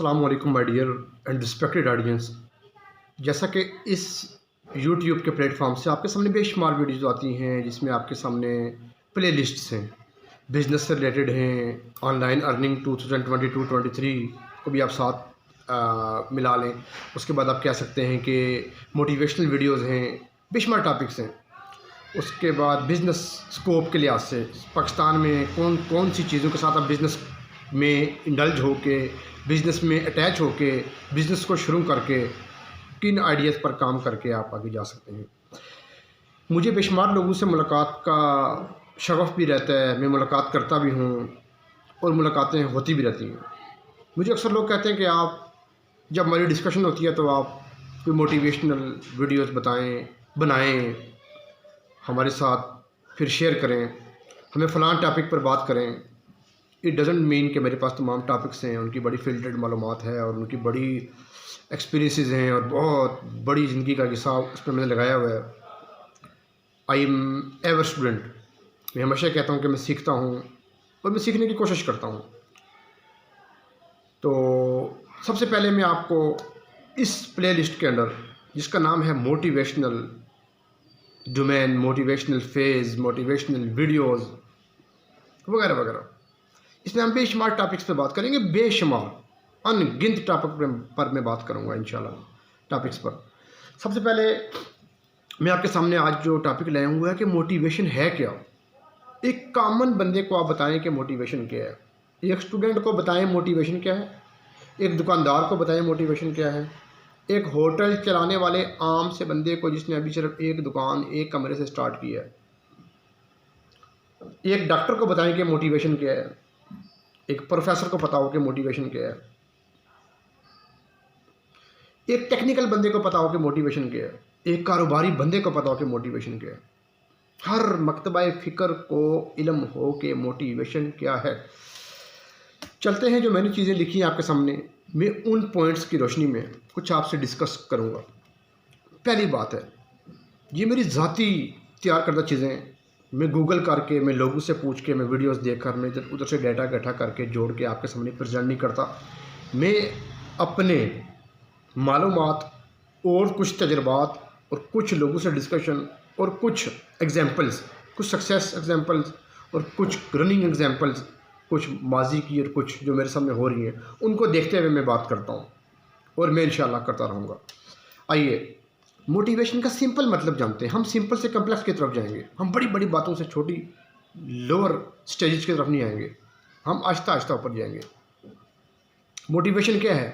अस्सलाम वालेकुम my dear and respected audience. जैसा कि इस यूट्यूब के प्लेटफॉर्म से आपके सामने बेशुमार वीडियोज़ आती हैं जिसमें आपके सामने प्ले लिस्ट्स हैं, बिज़नेस से रिलेटेड हैं, ऑनलाइन अर्निंग 2022-23 को भी आप साथ मिला लें। उसके बाद आप कह सकते हैं कि मोटिवेशनल वीडियोज़ हैं, बेशुमार टॉपिक्स हैं। उसके बाद बिज़नेस स्कोप के लिहाज से पाकिस्तान में कौन कौन सी चीज़ों के साथ आप बिज़नेस में इंडल्ज होके, बिज़नेस में अटैच होके, बिज़नेस को शुरू करके किन आइडियाज़ पर काम करके आप आगे जा सकते हैं। मुझे बेशुमार लोगों से मुलाकात का शगफ़ भी रहता है, मैं मुलाकात करता भी हूँ और मुलाकातें होती भी रहती हैं। मुझे अक्सर लोग कहते हैं कि आप जब हमारी डिस्कशन होती है तो आप कोई मोटिवेशनल वीडियोज़ बनाएँ हमारे साथ, फिर शेयर करें, हमें फ़लाँ टॉपिक पर बात करें। इट डज़न्ट मीन कि मेरे पास तमाम टॉपिक्स हैं, उनकी बड़ी फ़िल्टर्ड मालूमात है और उनकी बड़ी एक्सपीरियंसेस हैं और बहुत बड़ी ज़िंदगी का हिसाब उस पर मैंने लगाया हुआ है। I am ever student. मैं हमेशा कहता हूँ कि मैं सीखता हूँ और मैं सीखने की कोशिश करता हूँ। तो सबसे पहले मैं आपको इस प्ले लिस्ट के अंदर, जिसका नाम है motivational domain, motivational phase, motivational videos वगैरह वगैरह, इसमें हम बेशुमार टॉपिक्स पे बात करेंगे। बेशुमार अनगिनत टॉपिक पर मैं बात करूंगा इंशाल्लाह टॉपिक्स पर। सबसे पहले मैं आपके सामने आज जो टॉपिक लाया हुआ है कि मोटिवेशन है क्या। एक कॉमन बंदे को आप बताएं कि मोटिवेशन क्या है। एक स्टूडेंट को बताएं मोटिवेशन क्या है, एक दुकानदार को बताएं मोटिवेशन क्या है, एक होटल चलाने वाले आम से बंदे को जिसने अभी सिर्फ एक दुकान एक कमरे से स्टार्ट किया है, एक डॉक्टर को बताएं कि मोटिवेशन क्या है, एक प्रोफेसर को पता हो कि मोटिवेशन क्या है, एक टेक्निकल बंदे को पता हो कि मोटिवेशन क्या है, एक कारोबारी बंदे को पता हो कि मोटिवेशन क्या है। हर मकतबा फ़िक्र को इल्म हो कि मोटिवेशन क्या है। चलते हैं, जो मैंने चीज़ें लिखी हैं आपके सामने, मैं उन पॉइंट्स की रोशनी में कुछ आपसे डिस्कस करूँगा। पहली बात है, ये मेरी ज़ाती तैयार करदा चीज़ें, मैं गूगल करके, मैं लोगों से पूछ के, मैं वीडियोस देखकर, मैं इधर उधर से डाटा इकट्ठा करके जोड़ के आपके सामने प्रेजेंट नहीं करता। मैं अपने मालूमात और कुछ तजर्बात और कुछ लोगों से डिस्कशन और कुछ एग्जांपल्स, कुछ सक्सेस एग्जांपल्स और कुछ रनिंग एग्जांपल्स, कुछ माजी की और कुछ जो मेरे सामने हो रही हैं, उनको देखते हुए मैं बात करता हूँ और मैं इंशाल्लाह करता रहूँगा। आइए मोटिवेशन का सिंपल मतलब जानते हैं। हम सिंपल से कम्प्लेक्स की तरफ जाएंगे, हम बड़ी बड़ी बातों से छोटी लोअर स्टेजेस की तरफ नहीं आएंगे, हम आहिस्ता आहिस्ता ऊपर जाएंगे। मोटिवेशन क्या है?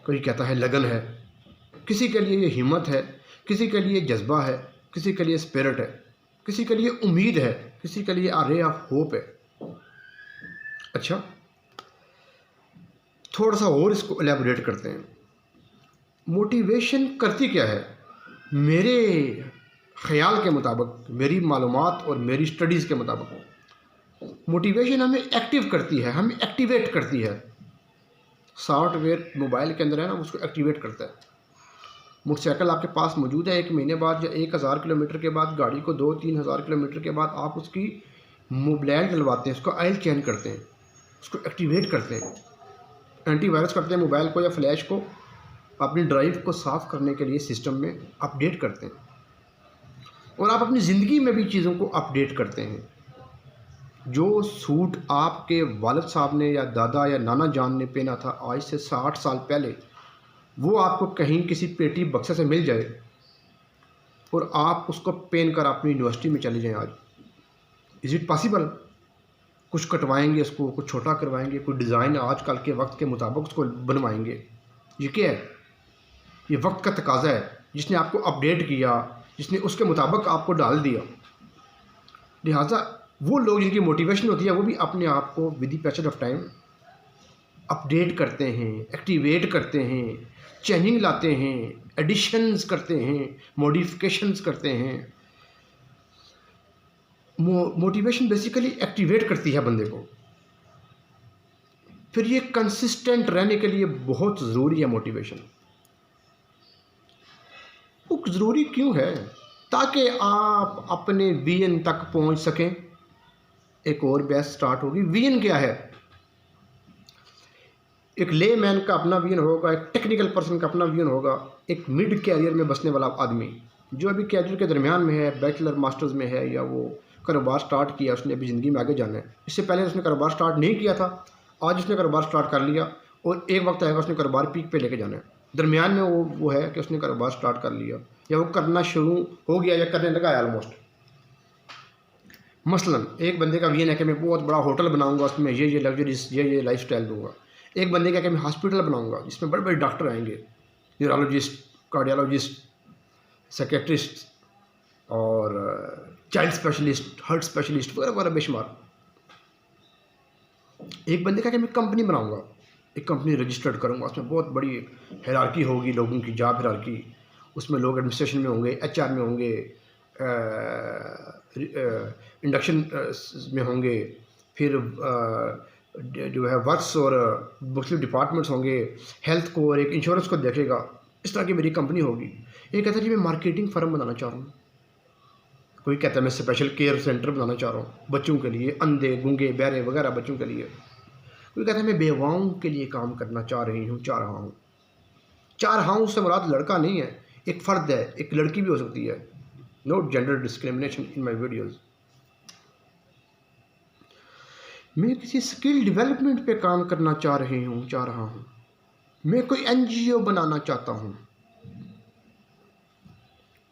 कोई कहता है लगन है, किसी के लिए ये हिम्मत है, किसी के लिए जज्बा है, किसी के लिए स्पिरिट है, किसी के लिए उम्मीद है, किसी के लिए रे ऑफ होप है। अच्छा, थोड़ा सा और इसको एलैबोरेट करते हैं। मोटिवेशन करती क्या है? मेरे ख़याल के मुताबिक, मेरी मालूमात और मेरी स्टडीज़ के मुताबिक, मोटिवेशन हमें एक्टिव करती है, हमें एक्टिवेट करती है। सॉफ्टवेयर मोबाइल के अंदर है ना, उसको एक्टिवेट करता है। मोटरसाइकिल आपके पास मौजूद है, 1 महीने बाद या 1000 किलोमीटर के बाद, गाड़ी को 2-3 हज़ार किलोमीटर के बाद आप उसकी मोबाइल डलवाते हैं, उसका ऑयल चेंज करते हैं, उसको एक्टिवेट करते हैं, एंटीवायरस करते हैं मोबाइल को या फ्लैश को, अपनी ड्राइव को साफ़ करने के लिए सिस्टम में अपडेट करते हैं। और आप अपनी ज़िंदगी में भी चीज़ों को अपडेट करते हैं। जो सूट आपके वालिद साहब ने या दादा या नाना जान ने पहना था आज से 60 साल पहले, वो आपको कहीं किसी पेटी बक्से से मिल जाए और आप उसको पहन कर अपनी यूनिवर्सिटी में चले जाएं आज, इज़ इट पॉसिबल? कुछ कटवाएंगे उसको, कुछ छोटा करवाएंगे, कोई डिज़ाइन आजकल के वक्त के मुताबिक उसको बनवाएंगे। ये क्या है? ये वक्त का तकाजा है, जिसने आपको अपडेट किया, जिसने उसके मुताबिक आपको डाल दिया। लिहाजा वो लोग जिनकी मोटिवेशन होती है, वो भी अपने आप को with the passage of time update करते हैं, एक्टिवेट करते हैं, चेंजिंग लाते हैं, एडिशंस करते हैं, मॉडिफिकेशंस करते हैं। मोटिवेशन बेसिकली एक्टिवेट करती है बंदे को। फिर ये कंसिस्टेंट रहने के लिए बहुत ज़रूरी है मोटिवेशन। वो ज़रूरी क्यों है? ताकि आप अपने विजन तक पहुंच सकें। एक और बहस स्टार्ट होगी, विजन क्या है? एक ले मैन का अपना विजन होगा, एक टेक्निकल पर्सन का अपना विजन होगा, एक मिड कैरियर में बसने वाला आदमी जो अभी कैरियर के दरमियान में है, बैचलर मास्टर्स में है, या वो कारोबार स्टार्ट किया, उसने अभी ज़िंदगी में आगे जाना है। इससे पहले उसने कारोबार स्टार्ट नहीं किया था, आज उसने कारोबार स्टार्ट कर लिया और एक वक्त आएगा उसने कारोबार पीक पे लेके जाना है। दरमियान में वो है कि उसने कारोबार स्टार्ट कर लिया या वो करना शुरू हो गया या करने लगा है ऑलमोस्ट। मसलन एक बंदे का विजन है कि मैं बहुत बड़ा होटल बनाऊंगा, उसमें ये लग्जरीज ये लाइफस्टाइल दूंगा। एक बंदे का कि मैं हॉस्पिटल बनाऊंगा जिसमें बड़े बड़े डॉक्टर आएंगे, न्यूरोलॉजिस्ट, कार्डियोलॉजिस्ट, साइकेट्रिस्ट और चाइल्ड स्पेशलिस्ट, हार्ट स्पेशलिस्ट वगैरह वगैरह बेशुमार। एक बंदे का कि मैं कंपनी बनाऊंगा, एक कंपनी रजिस्टर्ड करूंगा, उसमें बहुत बड़ी हायरार्की होगी, लोगों की जॉब हायरार्की, उसमें लोग एडमिनिस्ट्रेशन में होंगे, एचआर में होंगे, इंडक्शन में होंगे, फिर जो है वर्क्स और मुख्तलिफ डिपार्टमेंट्स होंगे, हेल्थ को और एक इंश्योरेंस को देखेगा। इस तरह की मेरी कंपनी होगी। एक कहता है जी मैं मार्केटिंग फर्म बनाना चाह रहा हूँ, कोई कहता है मैं स्पेशल केयर सेंटर बनाना चाह रहा हूँ बच्चों के लिए, अंधे गूंगे बहरे वगैरह बच्चों के लिए। कोई कहता है मैं बेवाओं के लिए काम करना चाह रहा हूँ। चाह रहा हूँ उससे मुराद लड़का नहीं है, एक फ़र्द है, एक लड़की भी हो सकती है। Note gender discrimination in my videos. मैं किसी स्किल डेवलपमेंट पे काम करना चाह रहा हूँ। मैं कोई एनजीओ बनाना चाहता हूँ।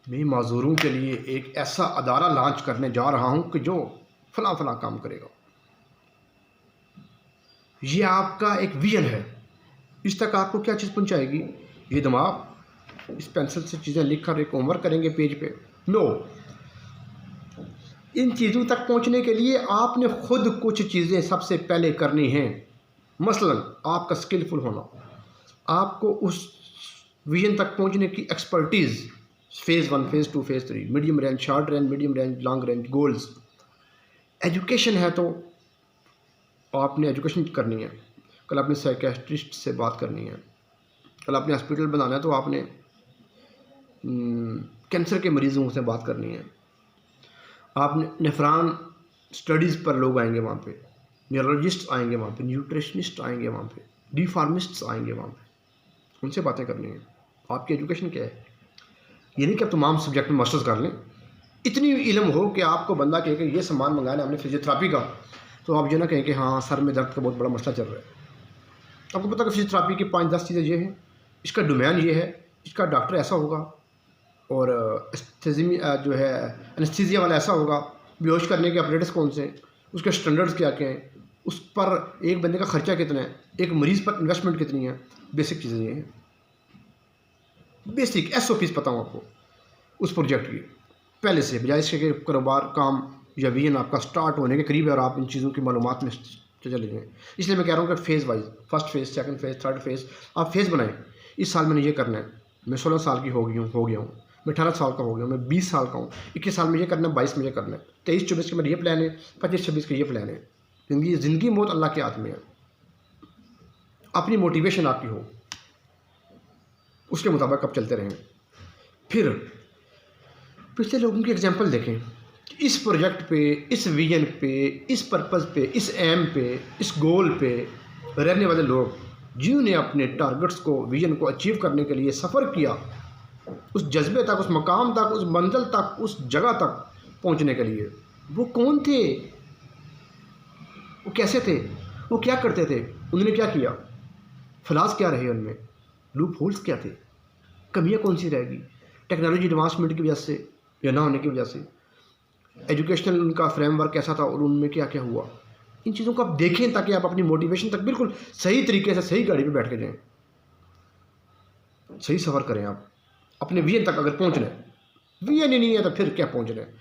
मैं माजूरों के लिए एक ऐसा अदारा लॉन्च करने जा रहा हूँ कि जो फला फला काम करेगा। ये आपका एक विजन है। इस तक आपको क्या चीज़ पहुँचाएगी? ये दिमाग इस पेंसिल से चीज़ें लिख कर एक होमवर्क करेंगे पेज पे? नो। इन चीज़ों तक पहुँचने के लिए आपने खुद कुछ चीज़ें सबसे पहले करनी हैं। मसलन आपका स्किलफुल होना, आपको उस विजन तक पहुँचने की expertise, phase 1, phase 2, phase 3, medium range, short range, medium range, long range goals. Education है तो आपने एजुकेशन करनी है। कल आपने साइकेट्रिस्ट से बात करनी है, कल आपने हॉस्पिटल बनाना है तो आपने कैंसर के मरीज़ों से बात करनी है। आपने नेफ्रॉन स्टडीज़ पर लोग आएंगे वहाँ पे, न्यूरोलॉजिस्ट आएंगे वहाँ पे, न्यूट्रिशनिस्ट आएंगे वहाँ पे, डी फार्मिस्ट्स आएंगे वहाँ पे, उनसे बातें करनी है। आपकी एजुकेशन क्या है? ये नहीं कि आप तमाम सब्जेक्ट में मास्टर्स कर लें, इतनी इल्म हो कि आपको बंदा कहे कि ये सामान मंगाना हमने फिजियोथेरापी का, तो आप ये ना कहें कि हाँ सर में दर्द का बहुत बड़ा मसला चल रहा है। आपको पता कि फिजियोथेरापी की 5-10 चीज़ें ये हैं, इसका डोमेन ये है, इसका डॉक्टर ऐसा होगा, और जो है एनेस्थीसिया वाला ऐसा होगा, बेहोश करने के ऑपरेटर्स कौन से हैं, उसके स्टैंडर्ड्स क्या क्या हैं, उस पर एक बंदे का खर्चा कितना है, एक मरीज़ पर इन्वेस्टमेंट कितनी है। बेसिक चीज़ें ये हैं, बेसिक SOPs पता हूँ आपको उस प्रोजेक्ट की पहले से, बजाय इसके कि कारोबार काम या विजन आपका स्टार्ट होने के करीब है और आप इन चीज़ों की मालूमात में चले जाएँ। इसलिए मैं कह रहा हूँ कि phase wise, first phase, second phase, third phase आप फेज़ बनाएं। इस साल मैंने ये करना है, मैं 16 साल की हो गया हूँ, मैं 18 साल का हो गया हूँ, मैं 20 साल का हूँ, 21 साल में ये करना है, 22 में ये करना है, 23-24 के मेरा ये प्लान है, 25-26 का ये प्लान है। ज़िंदगी मौत अल्लाह के हाथ में है। अपनी मोटिवेशन आपकी हो, उसके मुताबिक आप चलते रहें। फिर पिछले लोगों की एग्जांपल देखें, इस प्रोजेक्ट पे, इस विजन पे, इस पर्पज़ पे, इस एम पे, इस गोल पे रहने वाले लोग जिन्होंने अपने टारगेट्स को, विजन को अचीव करने के लिए सफ़र किया, उस जज्बे तक, उस मकाम तक, उस मंजिल तक, उस जगह तक पहुंचने के लिए, वो कौन थे, वो कैसे थे, वो क्या करते थे, उन्होंने क्या किया, फ्लॉज क्या रहे उनमें, लूप होल्स क्या थे, कमियां कौन सी रहेगी, टेक्नोलॉजी एडवांसमेंट की वजह से या ना होने की वजह से, एजुकेशनल उनका फ्रेमवर्क कैसा था और उनमें क्या क्या हुआ। इन चीज़ों को आप देखें ताकि आप अपनी मोटिवेशन तक बिल्कुल सही तरीके से सही गाड़ी पे बैठ के जाएं, सही सफ़र करें। आप अपने विजन तक अगर पहुंचना है, विजन ही नहीं है तो फिर क्या पहुंचना है।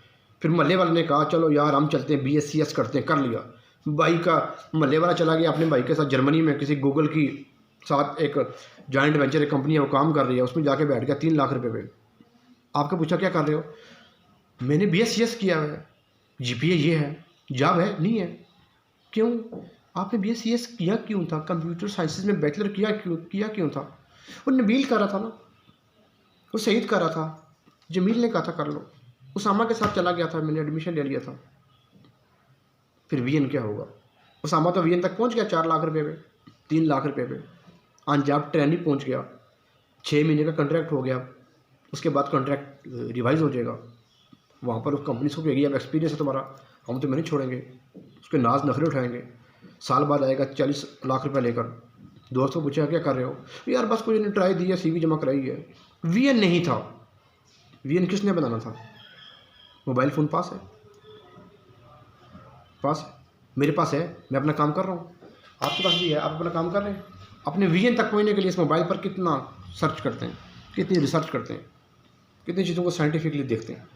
फिर महल्ले वाले ने कहा चलो यार हम चलते हैं BScs करते हैं, कर लिया। भाई का महल्ले वाला चला गया अपने भाई के साथ जर्मनी में किसी गूगल की साथ एक जॉइंट वेंचर एक कंपनी है, वो काम कर रही है, उसमें जाके बैठ गया 3 लाख रुपए पे। आपका पूछा क्या कर रहे हो, मैंने BScs किया है, GPA ये है, जॉब है नहीं है। क्यों आपने BScs किया क्यों था, कंप्यूटर साइंसेज में बैचलर किया क्यों था? वो नबील कर रहा था ना, वो सईद कर रहा था, जमील ने कहा था कर लो, उसामा के साथ चला गया था, मैंने एडमिशन ले लिया था। फिर विजन क्या होगा? उसामा तो विजन तक पहुंच गया 4 लाख रुपए पे, 3 लाख रुपए पे। ऑन जॉब ट्रेनिंग पहुंच गया, 6 महीने का कॉन्ट्रैक्ट हो गया, उसके बाद कॉन्ट्रैक्ट रिवाइज हो जाएगा। वहाँ पर उस कंपनी को कहेगी अब एक्सपीरियंस है तुम्हारा, हम तुम्हें नहीं छोड़ेंगे, उसके नाज नखरे उठाएंगे। साल बाद आएगा 40 लाख रुपए लेकर। दोस्तों पूछा क्या कर रहे हो, यार बस कोई ने ट्राई दी है, CV जमा कराई है। VN नहीं था, VN किसने बनाना था? मोबाइल फ़ोन पास है, पास है, मेरे पास है, मैं अपना काम कर रहा हूँ, आपके पास भी है, आप अपना काम कर रहे हैं। अपने VN तक पहुँचने के लिए इस मोबाइल पर कितना सर्च करते हैं, कितनी रिसर्च करते हैं, कितनी चीज़ों को साइंटिफिकली देखते हैं,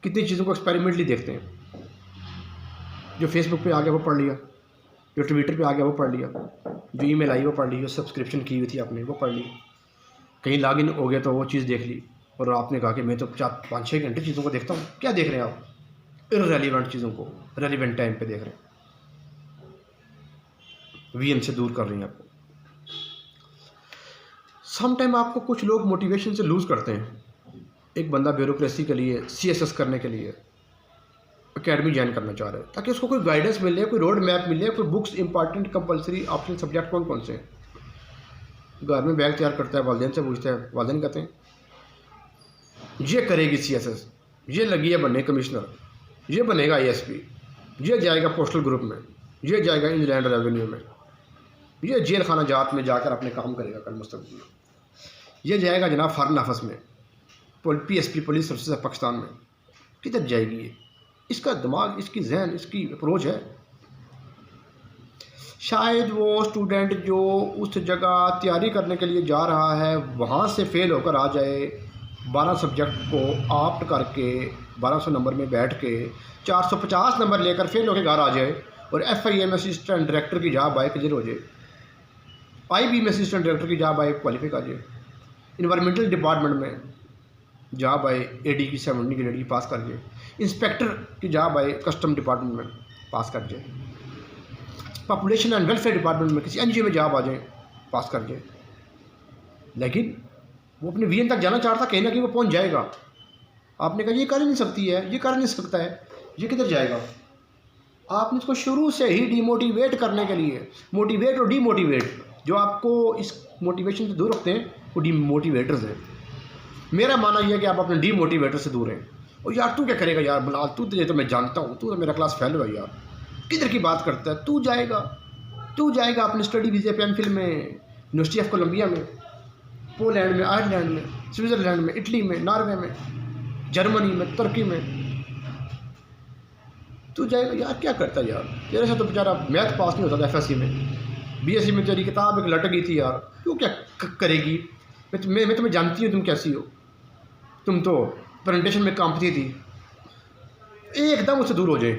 कितनी चीज़ों को एक्सपेरिमेंटली देखते हैं। जो फेसबुक पे आ गया वो पढ़ लिया, जो ट्विटर पे आ गया वो पढ़ लिया, जो ईमेल आई वो पढ़ ली, जो सब्सक्रिप्शन की हुई थी आपने वो पढ़ ली, कहीं लॉगिन हो गया तो वो चीज़ देख ली, और आपने कहा कि मैं तो 4-5-6 घंटे चीज़ों को देखता हूँ। क्या देख रहे हैं आप? इररेलेवेंट चीज़ों को रेलिवेंट टाइम पे देख रहे हैं। VN से दूर कर रही हैं आपको। सम टाइम आपको कुछ लोग मोटिवेशन से लूज़ करते हैं। एक बंदा ब्यूरोक्रेसी के लिए, CSS करने के लिए एकेडमी ज्वाइन करना चाह रहा है, ताकि उसको कोई गाइडेंस मिले, कोई रोड मैप मिले, कोई books important compulsory optional subject कौन कौन से हैं। घर में बैग तैयार करता है, वालिदैन से पूछता है, वालिदैन कहते हैं ये करेगी CSS, ये लगी है बनने कमिश्नर, ये बनेगा ASP, ये जाएगा पोस्टल ग्रुप में, ये जाएगा इंलैंड रेवेन्यू में, ये जेल खाना जात में जाकर अपने काम करेगा कल मुस्तकबिल में, ये जाएगा जनाब फॉरेन ऑफिस में, PSP पुलिस सर्विसेज पाकिस्तान में। किधर जाएगी ये? इसका दिमाग, इसकी जहन, इसकी अप्रोच है। शायद वो स्टूडेंट जो उस जगह तैयारी करने के लिए जा रहा है वहाँ से फेल होकर आ जाए, 12 सब्जेक्ट को ऑप्ट करके 1200 नंबर में बैठ के 450 नंबर लेकर फेल होकर घर आ जाए, और FIA में असिस्टेंट डायरेक्टर की जॉब आए क्लियर हो जाए, IB में असिस्टेंट डायरेक्टर की जॉब आए क्वालिफाई आ जाए, इन्वायरमेंटल डिपार्टमेंट में जॉब आए AD की 70 ग्रेड की पास कर जाए, इंस्पेक्टर की जॉब आए कस्टम डिपार्टमेंट में पास कर जाए, पॉपुलेशन एंड वेलफेयर डिपार्टमेंट में किसी NGO में जॉब आ जाए पास कर जाए। लेकिन वो अपने VN तक जाना चाहता, कहीं ना कहीं वो पहुंच जाएगा। आपने कहा ये कर ही नहीं सकती है, ये कर नहीं सकता है, ये किधर जाएगा? आपने इसको शुरू से ही डिमोटिवेट करने के लिए, मोटिवेट और डीमोटिवेट, जो आपको इस मोटिवेशन से दूर रखते हैं वो डीमोटिवेटर्स हैं। मेरा मानना यह है कि आप अपने डीमोटिवेटर से दूर हैं। और यार तू क्या करेगा यार बिलाल, तू तो मैं जानता हूँ, तू तो मेरा क्लास फेल हुआ यार, किधर की बात करता है? तू जाएगा अपने स्टडी वीज़े पे MPhil में यूनिवर्सिटी ऑफ कोलंबिया में, पोलैंड में, आयरलैंड में, स्विट्ज़रलैंड में, इटली में, नॉर्वे में, जर्मनी में, तुर्की में तू जाएगा। यार क्या करता है यार, तेरे से तो बेचारा मैथ पास नहीं होता था FSC में, BSc में तेरी किताब एक लटक गई थी यार, तू क्या करेगी? मैं तुम्हें जानती हूँ तुम कैसी हो, तुम तो प्रेजेंटेशन में कांपती थी, एकदम उससे दूर हो जाए।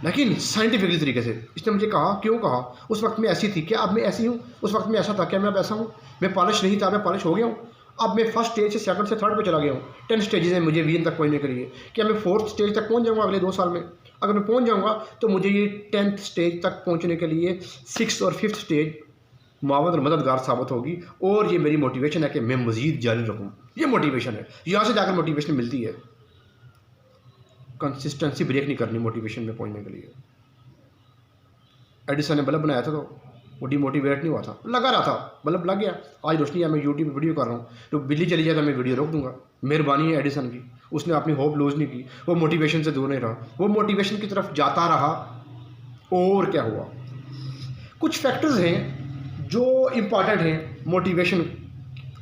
लेकिन साइंटिफिकली तरीके से इसने मुझे कहा, क्यों कहा? उस वक्त मैं ऐसी थी, क्या अब मैं ऐसी हूँ? उस वक्त मैं ऐसा था, क्या मैं अब ऐसा हूँ? मैं पॉलिश नहीं था, मैं पॉलिश हो गया हूँ। अब मैं फर्स्ट स्टेज से सेकंड से थर्ड पे चला गया हूँ। 10 स्टेजेस हैं मुझे VN तक पहुँचने के लिए। क्या मैं 4th स्टेज तक पहुँच जाऊँगा अगले 2 साल में? अगर मैं पहुँच जाऊँगा तो मुझे ये 10th स्टेज तक पहुँचने के लिए 6th और 5th स्टेज मुआवत और मददगार साबित होगी। और ये मेरी मोटिवेशन है कि मैं मज़ीद जारी रखूँ। ये मोटिवेशन है, यहाँ से जाकर मोटिवेशन मिलती है। कंसिस्टेंसी ब्रेक नहीं करनी मोटिवेशन में पहुँचने के लिए। एडिसन ने बल्ब बनाया था तो वो डिमोटिवेट नहीं हुआ था, लगा रहा था, बल्ब लग गया। आज रोशनी है, मैं यूट्यूब वीडियो कर रहा हूँ, तो बिल्ली चली जाए तो मैं वीडियो रोक दूंगा। मेहरबानी है एडिसन की, उसने अपनी होप लूज़ नहीं की, वो मोटिवेशन से दूर नहीं रहा, वो मोटिवेशन की तरफ जाता रहा। और क्या हुआ? कुछ फैक्टर्स हैं जो इम्पॉर्टेंट हैं मोटिवेशन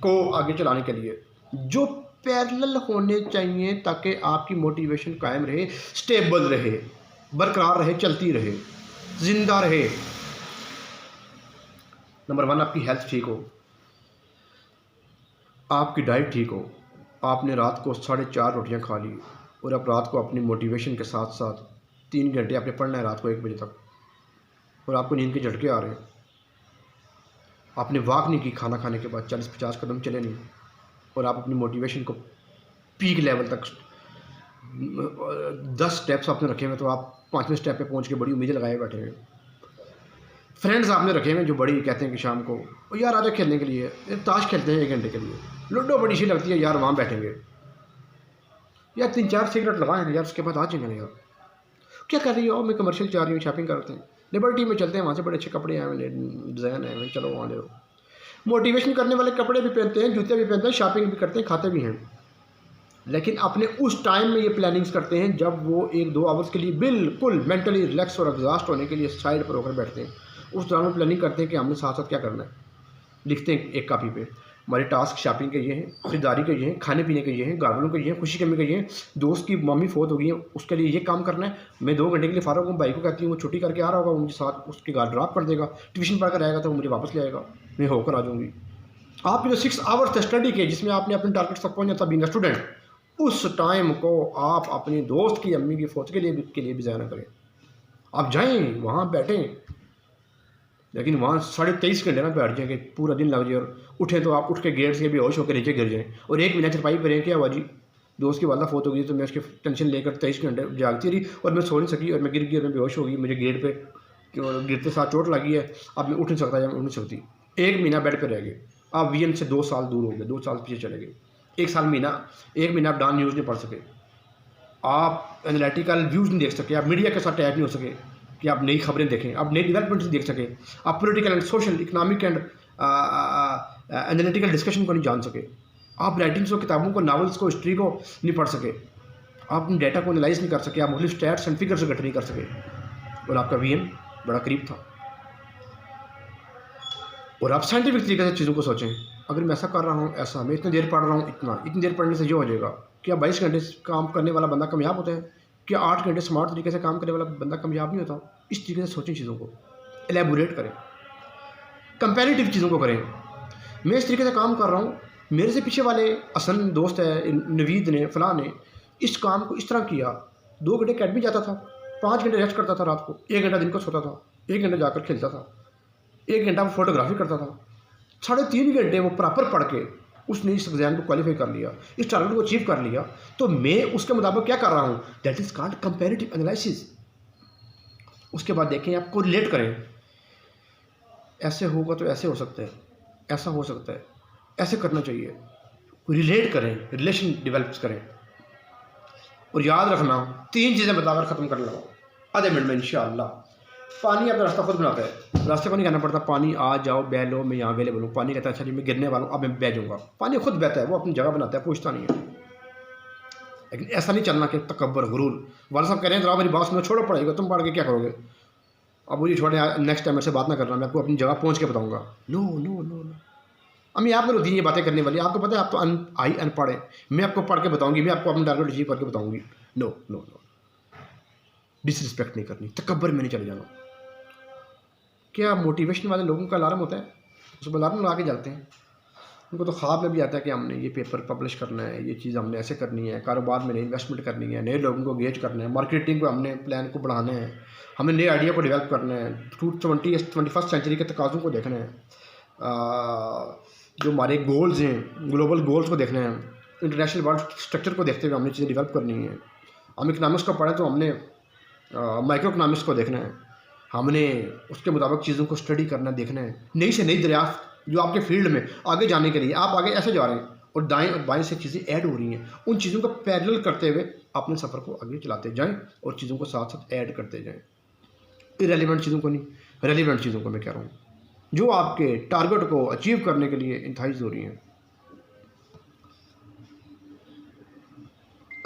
को आगे चलाने के लिए, जो पैरेलल होने चाहिए ताकि आपकी मोटिवेशन कायम रहे, स्टेबल रहे, बरकरार रहे, चलती रहे, जिंदा रहे। नंबर 1, आपकी हेल्थ ठीक हो, आपकी डाइट ठीक हो, आपने रात को 4.5 रोटियां खा ली और आप रात को अपनी मोटिवेशन के साथ साथ 3 घंटे आपने पढ़ना है रात को 1 बजे तक, और आपको नींद के झटके आ रहे हैं। आपने वॉक नहीं की खाना खाने के बाद, 40-50 कदम चले नहीं, और आप अपनी मोटिवेशन को पीक लेवल तक 10 स्टेप्स आपने रखे हुए, तो आप 5वें स्टेप पे पहुंच के बड़ी उम्मीदें लगाए बैठे हैं। फ्रेंड्स आपने रखे हुए जो बड़ी कहते हैं कि शाम को और यार आजा खेलने के लिए, ताश खेलते हैं 1 घंटे के लिए, लूडो बड़ी सी लगती है यार, वहाँ बैठेंगे यार, 3-4 सिगरेट लगाएंगे यार, उसके बाद आ जाएंगे यार। क्या कर रही हो? मैं कमर्शियल जा रही हूँ, शॉपिंग करते हैं, लिबर्टी में चलते हैं, वहाँ से बड़े अच्छे कपड़े आए हुए, डिज़ाइन आए हुए, चलो वहाँ ले लो। मोटिवेशन करने वाले कपड़े भी पहनते हैं, जूते भी पहनते हैं, शॉपिंग भी करते हैं, खाते भी हैं, लेकिन अपने उस टाइम में ये प्लानिंग्स करते हैं जब वो 1-2 आवर्स के लिए बिल्कुल मेंटली रिलैक्स और एग्जॉस्ट होने के लिए साइड पर होकर बैठते हैं। उस दौरान वो प्लानिंग करते हैं कि हमने साथ साथ क्या करना है। लिखते हैं एक कॉपी पे, हमारे टास्क शॉपिंग के ये हैं, ख़रीदारी के ये हैं, खाने पीने के ये हैं, घर वालों के ये हैं, खुशी करने के ये हैं, दोस्त की मम्मी फोत हो गई है उसके लिए ये काम करना है, मैं 2 घंटे के लिए फारग हूँ, भाई को कहती हूँ वो छुट्टी करके आ रहा होगा, वो मुझे साथ उसके घर ड्रॉप कर देगा, ट्यूशन पढ़ कर आएगा तो वो मुझे वापस ले आएगा, मैं होकर आ जाऊँगी। आपके जो 6 आवर्स थे स्टडी के जिसमें आपने अपने टारगेट तक पहुँच जाता बीइंग अ स्टूडेंट, उस टाइम को आप अपनी दोस्त की अम्मी की फौत के लिए भी ज़ाया ना करें। आप जाएं वहाँ बैठें, लेकिन वहाँ 23.5 घंटे ना बैठ जाएंगे, पूरा दिन लग जाए और उठें तो आप उठ के गेट से बेहोश होकर नीचे गिर जाएं और 1 महीना चरपाई पर रहें क्या हुआ जी, दोस्त की वालदा फौत हो गई तो मैं उसकी टेंशन लेकर 23 घंटे जागती रही और मैं सो नहीं सकी और मैं गिर गई और मैं बेहोश हो गई, मुझे गेट पे गिरते साथ चोट लगी है, अब मैं उठ नहीं सकता या मैं उठ नहीं सकती। 1 महीना बेड पर रह गए, आप वीएन से 2 साल दूर हो गए, 2 साल पीछे चले गए, 1 महीना आप डाउन न्यूज़ नहीं पढ़ सके, आप एनालिटिकल व्यूज़ नहीं देख सके, आप मीडिया के साथ टैग नहीं हो सके कि आप नई खबरें देखें, आप नई डेवलपमेंट्स देख सके, आप political and social economic and analytical discussion को नहीं जान सके, आप राइटिंग्स को, किताबों को, नावल्स को, हिस्ट्री को नहीं पढ़ सके, आप अपने डाटा को एनालाइज नहीं कर सके, आप मुख्तलिफ स्टैट्स एंड फिगर्स इकट्ठे नहीं कर सके और आपका वीएन बड़ा करीब था। और आप साइंटिफिक तरीके से चीज़ों को सोचें, अगर मैं ऐसा कर रहा हूँ, ऐसा मैं इतनी देर पढ़ रहा हूँ, इतनी देर पढ़ने से ये हो जाएगा। क्या 22 घंटे काम करने वाला बंदा कामयाब होता है? क्या 8 घंटे स्मार्ट तरीके से काम करने वाला बंदा कामयाब नहीं होता? इस तरीके से सोचें, चीज़ों को एलेबोरेट करें, कंपैरेटिव चीज़ों को करें। मैं इस तरीके से काम कर रहा हूँ, मेरे से पीछे वाले हसन दोस्त है, नवीद ने, फ़लाँ ने इस काम को इस तरह किया, 2 घंटे अकेडमी जाता था, 5 घंटे रेस्ट करता था रात को, 1 घंटा दिन को सोता था, 1 घंटा जाकर खेलता था, 1 घंटा वो फोटोग्राफी करता था, 3.5 घंटे वो प्रॉपर पढ़ के उसने इस एग्जाम को क्वालिफाई कर लिया, इस टारगेट को अचीव कर लिया। तो मैं उसके मुताबिक क्या कर रहा हूँ, that is called comparative analysis. उसके बाद देखें, आपको रिलेट करें, ऐसे होगा तो ऐसे हो सकता है, ऐसा हो सकता है, ऐसे करना चाहिए, रिलेट करें, रिलेशन डेवलप करें। और याद रखना, 3 चीज़ें बताकर ख़त्म कर लगाओ आधे मिनट में इंशाअल्लाह। पानी अपना रास्ता खुद बनाता है, रास्ते को नहीं कहना पड़ता पानी आ जाओ बह लो, मैं यहाँ अवेलेबल हूँ। पानी कहता है अच्छा जी मैं गिरने वाला हूँ, अब मैं बह जाऊँगा। पानी खुद बहता है, वो अपनी जगह बनाता है, पूछता नहीं है। लेकिन ऐसा नहीं चलना कि तकब्बर, गुरूर। वाला साहब कह रहे हैं जरा मेरी बात सुनो, छोड़ो पढ़ाई को, तुम पढ़ के क्या करोगे, अब मुझे छोड़े, नेक्स्ट टाइम मेरे से बात ना करना, मैं आपको अपनी जगह पहुँच के बताऊँगा। नो नो नो नो, अम्मी आप मेरे होती हैं ये बातें करने वाली, आपको पता है आप तो अनपढ़ हैं, मैं आपको पढ़ के बताऊँगी, मैं आपको अपना टारगेट अचीव करके बताऊँगी। नो नो नो, डिसरिस्पेक्ट नहीं करनी, तकब्बर में नहीं चले जाना। क्या मोटिवेशन वाले लोगों का अलार्म होता है, उसको अलार्म लगा के जाते हैं, उनको तो ख्वाब में भी आता है कि हमने ये पेपर पब्लिश करना है, ये चीज़ हमने ऐसे करनी है, कारोबार में नई इन्वेस्टमेंट करनी है, नए लोगों को गेज करना है, मार्केटिंग को हमने प्लान को बढ़ाना है, हमें नए आइडिया को डेवलप करना है, 21st सेंचुरी के तकाज़ों को देखना है, जो हमारे गोल्स हैं, ग्लोबल गोल्स को देखना है, इंटरनेशनल वर्ल्ड स्ट्रक्चर को देखते हुए हमने चीज़ें डेवलप करनी है। हम इकनॉमिक्स को पढ़ें तो हमने माइक्रो इकनॉमिक्स को देखना है, हमने उसके मुताबिक चीज़ों को स्टडी करना, देखना है, नई से नई दरियाफ्त जो आपके फील्ड में आगे जाने के लिए आप आगे ऐसे जा रहे हैं और दाएं और बाएं से चीज़ें ऐड हो रही हैं, उन चीज़ों को पैरेलल करते हुए अपने सफ़र को आगे चलाते जाएं और चीज़ों को साथ साथ ऐड करते जाएं। इरेलीवेंट चीज़ों को नहीं, रेलीवेंट चीज़ों को मैं कह रहा हूँ, जो आपके टारगेट को अचीव करने के लिए इंतहाई ज़रूरी हैं।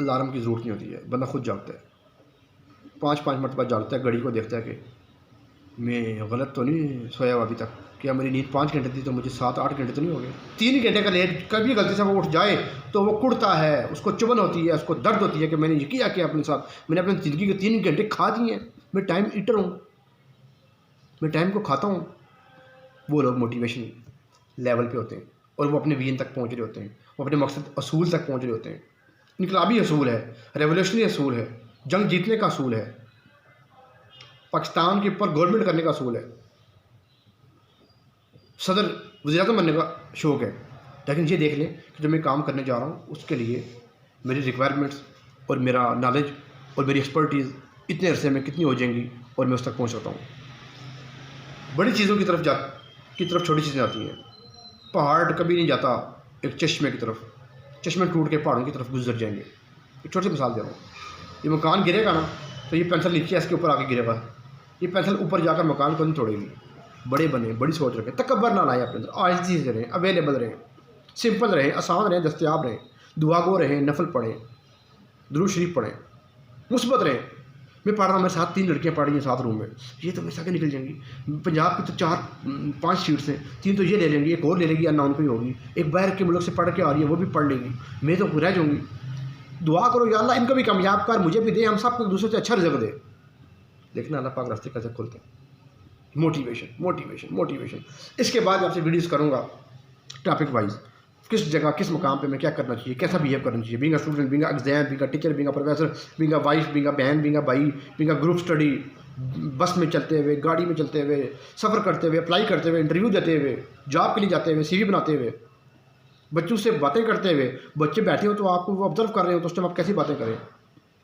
अलार्म की ज़रूरत नहीं होती है, बंदा खुद जागता है, 5-5 मरतबा जागता है, घड़ी को देखता है कि मैं गलत तो नहीं सोया हुआ अभी तक, क्या मेरी नींद 5 घंटे थी तो मुझे 7-8 घंटे तो नहीं हो गए। 3 घंटे का लेट कभी गलती से वो उठ जाए तो वो कुड़ता है, उसको चुभन होती है, उसको दर्द होती है कि मैंने ये किया क्या अपने साथ, मैंने अपनी ज़िंदगी के 3 घंटे खा दिए हैं, मैं टाइम ईटर हूँ, मैं टाइम को खाता हूँ। वो लोग मोटिवेशन लेवल पे होते हैं और वो अपने विजन तक पहुँच रहे होते हैं, वो अपने मकसद असूल तक पहुँच रहे होते हैं। इनकलाबी असूल है, रेवोल्यूशनरी असूल है, जंग जीतने का असूल है, पाकिस्तान के ऊपर गवर्नमेंट करने का असूल है, सदर वज़ीर-ए-आज़म बनने का शौक़ है। लेकिन ये देख लें कि जो मैं काम करने जा रहा हूँ उसके लिए मेरी रिक्वायरमेंट्स और मेरा नॉलेज और मेरी एक्सपर्टीज़ इतने अरसे में कितनी हो जाएंगी और मैं उस तक पहुँच सकता हूँ। बड़ी चीज़ों की तरफ छोटी चीज़ें आती हैं। पहाड़ कभी नहीं जाता एक चश्मे की तरफ, चश्मे टूट के पहाड़ों की तरफ गुजर जाएंगे। एक छोटी सी मिसाल दे रहा हूँ, ये मकान गिरेगा ना तो ये पेंसिल नीचे इसके ऊपर आके गिरेगा, ये पेंसिल ऊपर जाकर मकान को नहीं तोड़ेगी, बड़े बने, बड़ी सोच रखें, तकब्बर ना लाएं अपने अंदर, आजिज़ी से रहें, अवेलेबल रहें, सिंपल रहें, आसान रहें, दस्तयाब रहें, दुआगो रहें, नफल पढ़ें, दुरूद शरीफ पढ़ें, मुस्बत रहें। मैं पढ़ रहा हूँ, मेरे साथ 3 लड़कियाँ पढ़ रही हैं साथ रूम में, ये तो मेरे साथ निकल जाएंगी। पंजाब की तो 4-5 सीट्स हैं, 3 तो ये ले लेंगी, एक और ले लेगी, अननोन कोई होगी, एक बाहर के मुल्क से पढ़ के आ रही है, वो भी पढ़ लेगी, मैं तो रह जाऊँगी। दुआ करो या अल्लाह इनको भी कामयाब कर, मुझे भी दे, हम सबको एक दूसरे से अच्छा रिज़्क दे। देखना अल्लाह पाक रास्ते कैसे खुलते हैं। Motivation, motivation, motivation. इसके बाद आपसे वीडियोज़ करूँगा टॉपिक वाइज, किस जगह किस मुकाम पे मैं क्या करना चाहिए, कैसा बिहेव करना चाहिए, being a student, being a exam, being a teacher, being a professor, being a wife, being a बहन, बीइंग अ भाई, बीइंग अ ग्रुप स्टडी, बस में चलते हुए, गाड़ी में चलते हुए, सफ़र करते हुए, अप्लाई करते हुए, इंटरव्यू देते हुए, जॉब के लिए जाते हुए, CV बनाते हुए, बच्चों से बातें करते हुए। बच्चे बैठे हो तो आपको वो ऑब्जर्व कर रहे हो, तो उस टाइम आप कैसी बातें करें।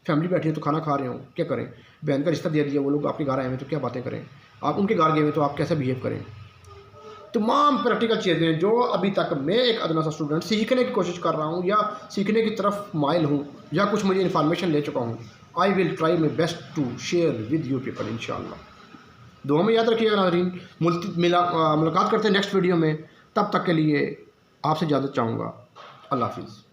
फैमिली बैठी है तो खाना खा रहे हो, क्या करें। बहन का रिश्ता दे दिया, वो लोग आपके घर आए हुए तो क्या बातें करें। आप उनके घर गए हुए तो आप कैसे बिहेव करें। तमाम प्रैक्टिकल चीज़ें जो अभी तक मैं एक अदना सा स्टूडेंट सीखने की कोशिश कर रहा हूँ या सीखने की तरफ माइल हूँ या कुछ मुझे इन्फॉर्मेशन ले चुका हूँ, I will try my best to share with you people इंशाअल्लाह। दुआ में याद रखिएगा नाज़रीन। मुलाकात करते हैं नेक्स्ट वीडियो में, तब तक के लिए आपसे इजाज़त चाहूँगा। अल्लाह हाफिज़।